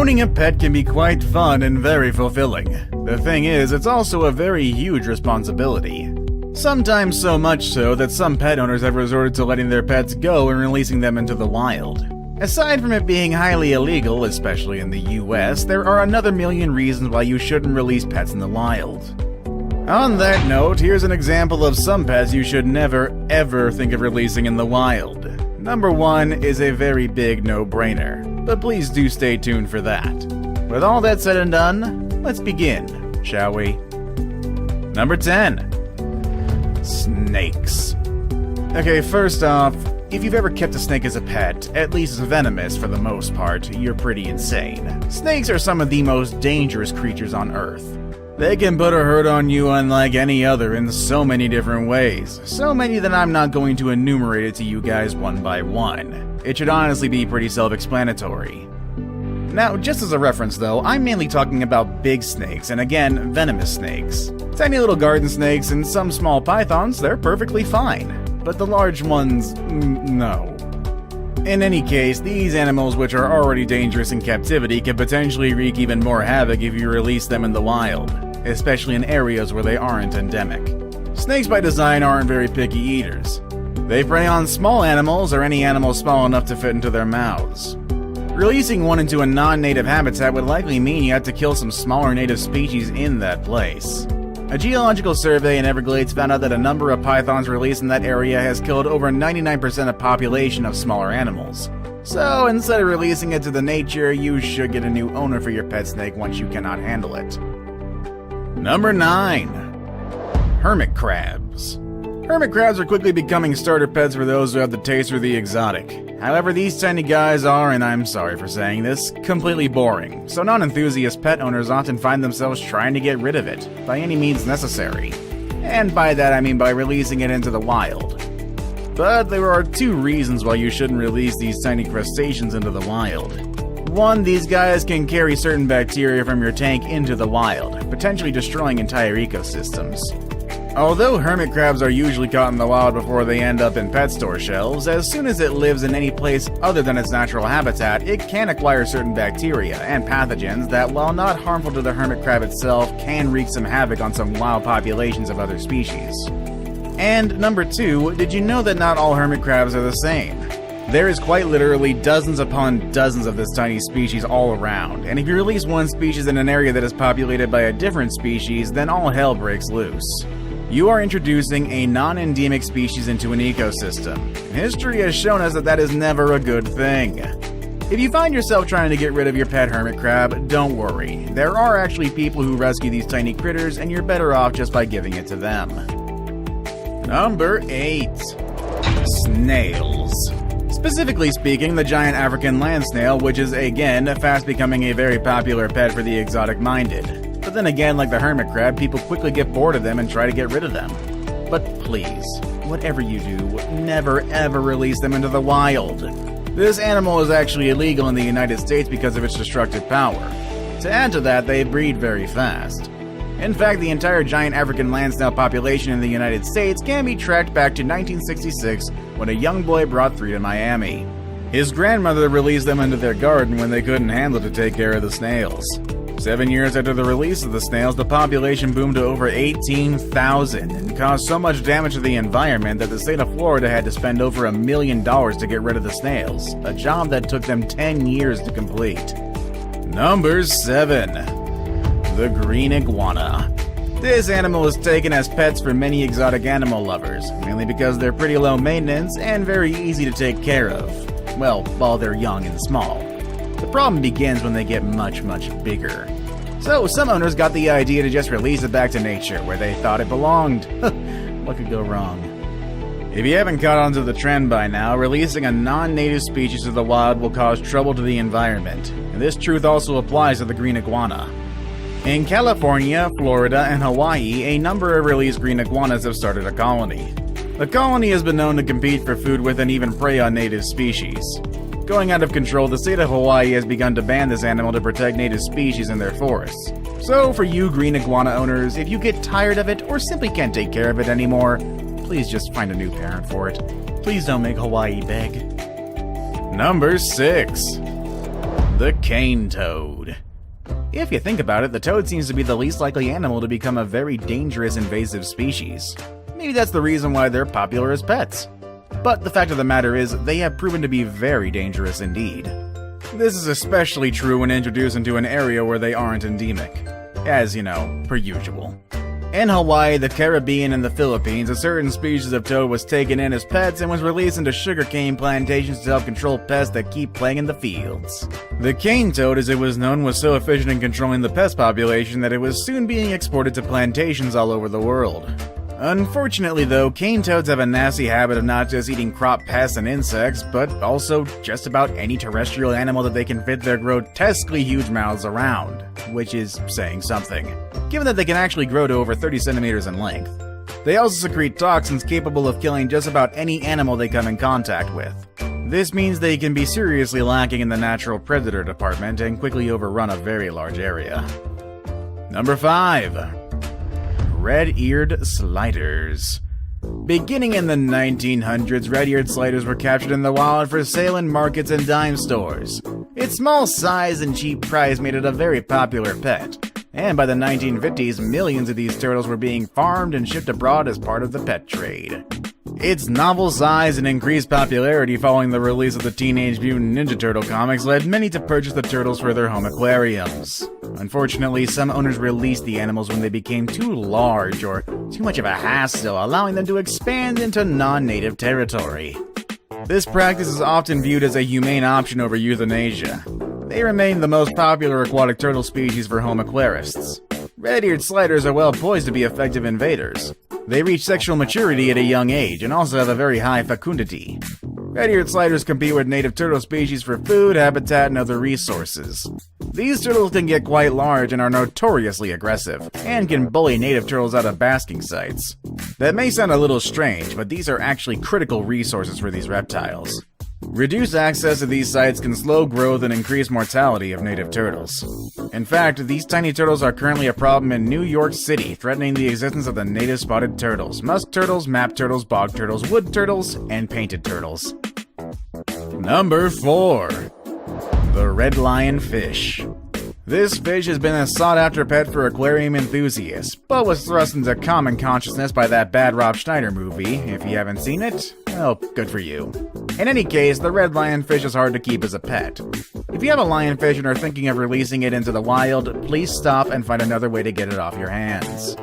Owning a pet can be quite fun and very fulfilling. The thing is, it's also a very huge responsibility. Sometimes so much so that some pet owners have resorted to letting their pets go and releasing them into the wild. Aside from it being highly illegal, especially in the US, there are another million reasons why you shouldn't release pets in the wild. On that note, here's an example of some pets you should never ever think of releasing in the wild. Number 1 is a very big no-brainer, but please do stay tuned for that. With all that said and done, let's begin, shall we? Number 10. Snakes. Okay, first off, if you've ever kept a snake as a pet, at least venomous for the most part, you're pretty insane. Snakes are some of the most dangerous creatures on Earth. They can put a hurt on you unlike any other in so many different ways. So many that I'm not going to enumerate it to you guys one by one. It should honestly be pretty self-explanatory. Now, just as a reference though, I'm mainly talking about big snakes, and again, venomous snakes. Tiny little garden snakes and some small pythons, they're perfectly fine. But the large ones, no. In any case, these animals, which are already dangerous in captivity, can potentially wreak even more havoc if you release them in the wild, especially in areas where they aren't endemic. Snakes by design aren't very picky eaters. They prey on small animals or any animal small enough to fit into their mouths. Releasing one into a non-native habitat would likely mean you had to kill some smaller native species in that place. A geological survey in Everglades found out that a number of pythons released in that area has killed over 99% of population of smaller animals. So instead of releasing it to the nature, you should get a new owner for your pet snake once you cannot handle it. Number 9. Hermit crabs. Hermit crabs are quickly becoming starter pets for those who have the taste for the exotic. However, these tiny guys are, and I'm sorry for saying this, completely boring, so non-enthusiast pet owners often find themselves trying to get rid of it, by any means necessary. And by that I mean by releasing it into the wild. But there are 2 reasons why you shouldn't release these tiny crustaceans into the wild. 1, these guys can carry certain bacteria from your tank into the wild, potentially destroying entire ecosystems. Although hermit crabs are usually caught in the wild before they end up in pet store shelves, as soon as it lives in any place other than its natural habitat, it can acquire certain bacteria and pathogens that, while not harmful to the hermit crab itself, can wreak some havoc on some wild populations of other species. And number 2, did you know that not all hermit crabs are the same? There is quite literally dozens upon dozens of this tiny species all around, and if you release one species in an area that is populated by a different species, then all hell breaks loose. You are introducing a non-endemic species into an ecosystem. History has shown us that is never a good thing. If you find yourself trying to get rid of your pet hermit crab, don't worry. There are actually people who rescue these tiny critters, and you're better off just by giving it to them. Number 8. Snails. Specifically speaking, the giant African land snail, which is again fast becoming a very popular pet for the exotic-minded. But then again, like the hermit crab, people quickly get bored of them and try to get rid of them. But please, whatever you do, never ever release them into the wild. This animal is actually illegal in the United States because of its destructive power. To add to that, they breed very fast. In fact, the entire giant African land snail population in the United States can be tracked back to 1966 when a young boy brought 3 to Miami. His grandmother released them into their garden when they couldn't handle to take care of the snails. 7 years after the release of the snails, the population boomed to over 18,000 and caused so much damage to the environment that the state of Florida had to spend over $1 million to get rid of the snails, a job that took them 10 years to complete. Number 7. The green iguana. This animal is taken as pets for many exotic animal lovers, mainly because they're pretty low maintenance and very easy to take care of. Well, while they're young and small. The problem begins when they get much bigger. So some owners got the idea to just release it back to nature, where they thought it belonged. What could go wrong? If you haven't caught on to the trend by now, releasing a non-native species to the wild will cause trouble to the environment, and this truth also applies to the green iguana. In California, Florida, and Hawaii, a number of released green iguanas have started a colony. The colony has been known to compete for food with and even prey on native species. Going out of control, the state of Hawaii has begun to ban this animal to protect native species in their forests. So for you green iguana owners, if you get tired of it or simply can't take care of it anymore, please just find a new parent for it. Please don't make Hawaii beg. Number 6. The cane toad. If you think about it, the toad seems to be the least likely animal to become a very dangerous invasive species. Maybe that's the reason why they're popular as pets. But the fact of the matter is, they have proven to be very dangerous indeed. This is especially true when introduced into an area where they aren't endemic. As, per usual. In Hawaii, the Caribbean, and the Philippines, a certain species of toad was taken in as pets and was released into sugarcane plantations to help control pests that keep plaguing the fields. The cane toad, as it was known, was so efficient in controlling the pest population that it was soon being exported to plantations all over the world. Unfortunately though, cane toads have a nasty habit of not just eating crop pests and insects, but also just about any terrestrial animal that they can fit their grotesquely huge mouths around, which is saying something, given that they can actually grow to over 30 centimeters in length. They also secrete toxins capable of killing just about any animal they come in contact with. This means they can be seriously lacking in the natural predator department and quickly overrun a very large area. Number 5. Red-eared sliders. Beginning in the 1900s, red-eared sliders were captured in the wild for sale in markets and dime stores. Its small size and cheap price made it a very popular pet, and by the 1950s, millions of these turtles were being farmed and shipped abroad as part of the pet trade. Its novel size and increased popularity following the release of the Teenage Mutant Ninja Turtle comics led many to purchase the turtles for their home aquariums. Unfortunately, some owners released the animals when they became too large or too much of a hassle, allowing them to expand into non-native territory. This practice is often viewed as a humane option over euthanasia. They remain the most popular aquatic turtle species for home aquarists. Red-eared sliders are well poised to be effective invaders. They reach sexual maturity at a young age and also have a very high fecundity. Red-eared sliders compete with native turtle species for food, habitat, and other resources. These turtles can get quite large and are notoriously aggressive, and can bully native turtles out of basking sites. That may sound a little strange, but these are actually critical resources for these reptiles. Reduced access to these sites can slow growth and increase mortality of native turtles. In fact, these tiny turtles are currently a problem in New York City, threatening the existence of the native spotted turtles, musk turtles, map turtles, bog turtles, wood turtles, and painted turtles. Number 4. The red lionfish. This fish has been a sought-after pet for aquarium enthusiasts, but was thrust into common consciousness by that bad Rob Schneider movie. If you haven't seen it, well, good for you. In any case, the red lionfish is hard to keep as a pet. If you have a lionfish and are thinking of releasing it into the wild, please stop and find another way to get it off your hands.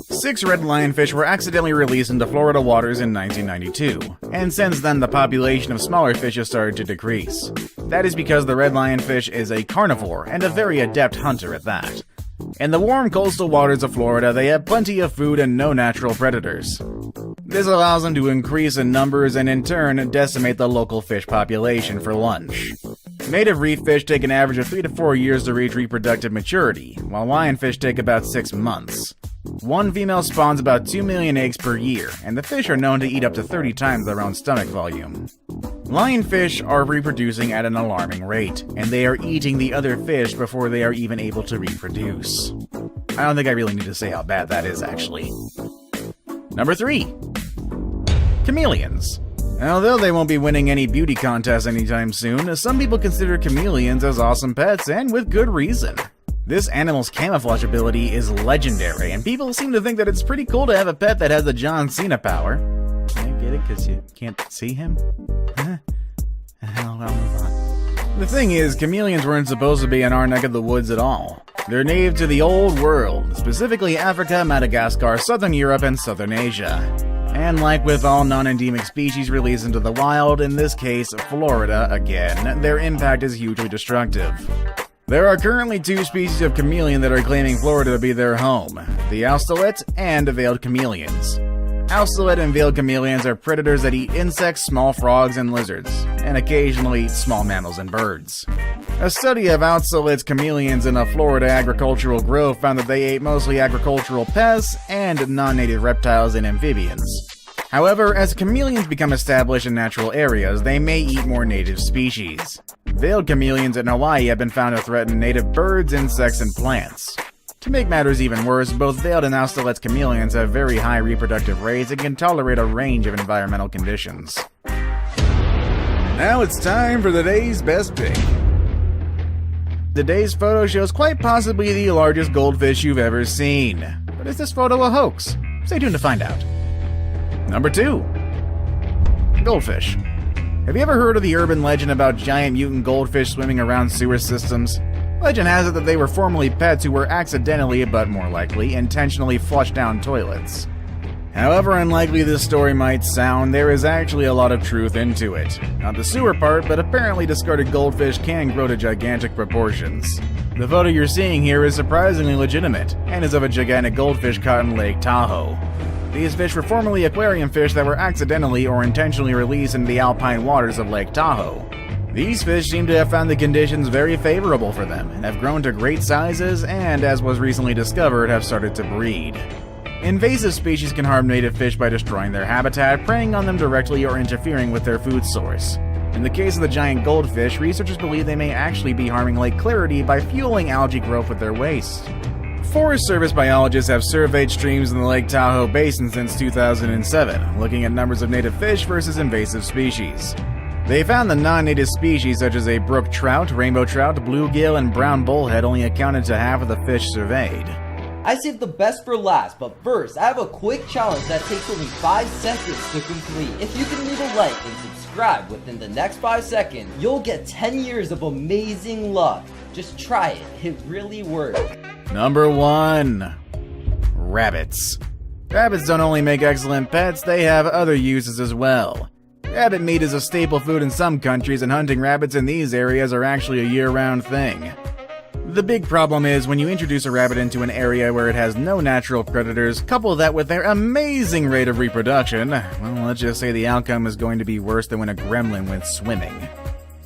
6 red lionfish were accidentally released into Florida waters in 1992, and since then the population of smaller fish has started to decrease. That is because the red lionfish is a carnivore, and a very adept hunter at that. In the warm coastal waters of Florida, they have plenty of food and no natural predators. This allows them to increase in numbers and in turn decimate the local fish population for lunch. Native reef fish take an average of 3 to 4 years to reach reproductive maturity, while lionfish take about 6 months. One female spawns about 2 million eggs per year, and the fish are known to eat up to 30 times their own stomach volume. Lionfish are reproducing at an alarming rate, and they are eating the other fish before they are even able to reproduce. I don't think I really need to say how bad that is, actually. Number 3. Chameleons. Although they won't be winning any beauty contests anytime soon, some people consider chameleons as awesome pets, and with good reason. This animal's camouflage ability is legendary, and people seem to think that it's pretty cool to have a pet that has the John Cena power. I get it, because you can't see him? I'll move on. The thing is, chameleons weren't supposed to be in our neck of the woods at all. They're native to the Old World, specifically Africa, Madagascar, Southern Europe, and Southern Asia. And like with all non-endemic species released into the wild, in this case, Florida again, their impact is hugely destructive. There are currently 2 species of chameleon that are claiming Florida to be their home, the owllet and veiled chameleons. Owllet and veiled chameleons are predators that eat insects, small frogs, and lizards, and occasionally small mammals and birds. A study of owlet's chameleons in a Florida agricultural grove found that they ate mostly agricultural pests and non-native reptiles and amphibians. However, as chameleons become established in natural areas, they may eat more native species. Veiled chameleons in Hawaii have been found to threaten native birds, insects, and plants. To make matters even worse, both veiled and owlet chameleons have very high reproductive rates and can tolerate a range of environmental conditions. Now it's time for the day's best pick. Today's photo shows quite possibly the largest goldfish you've ever seen. But is this photo a hoax? Stay tuned to find out. Number 2. Goldfish. Have you ever heard of the urban legend about giant mutant goldfish swimming around sewer systems? Legend has it that they were formerly pets who were accidentally, but more likely, intentionally flushed down toilets. However unlikely this story might sound, there is actually a lot of truth into it. Not the sewer part, but apparently discarded goldfish can grow to gigantic proportions. The photo you're seeing here is surprisingly legitimate, and is of a gigantic goldfish caught in Lake Tahoe. These fish were formerly aquarium fish that were accidentally or intentionally released into the alpine waters of Lake Tahoe. These fish seem to have found the conditions very favorable for them, and have grown to great sizes and, as was recently discovered, have started to breed. Invasive species can harm native fish by destroying their habitat, preying on them directly, or interfering with their food source. In the case of the giant goldfish, researchers believe they may actually be harming Lake Clarity by fueling algae growth with their waste. Forest Service biologists have surveyed streams in the Lake Tahoe Basin since 2007, looking at numbers of native fish versus invasive species. They found the non-native species such as a brook trout, rainbow trout, bluegill, and brown bullhead only accounted to half of the fish surveyed. I saved the best for last, but first, I have a quick challenge that takes only 5 seconds to complete. If you can leave a like and subscribe within the next 5 seconds, you'll get 10 years of amazing luck. Just try it, it really works. Number 1. Rabbits. Rabbits don't only make excellent pets, they have other uses as well. Rabbit meat is a staple food in some countries, and hunting rabbits in these areas are actually a year-round thing. The big problem is when you introduce a rabbit into an area where it has no natural predators, couple that with their amazing rate of reproduction, well, let's just say the outcome is going to be worse than when a gremlin went swimming.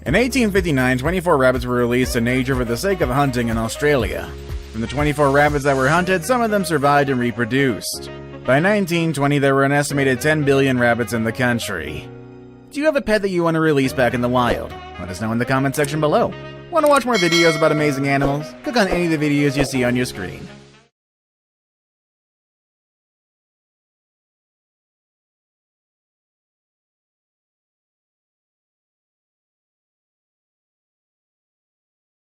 In 1859, 24 rabbits were released to nature for the sake of hunting in Australia. From the 24 rabbits that were hunted, some of them survived and reproduced. By 1920, there were an estimated 10 billion rabbits in the country. Do you have a pet that you want to release back in the wild? Let us know in the comment section below. Want to watch more videos about amazing animals? Click on any of the videos you see on your screen.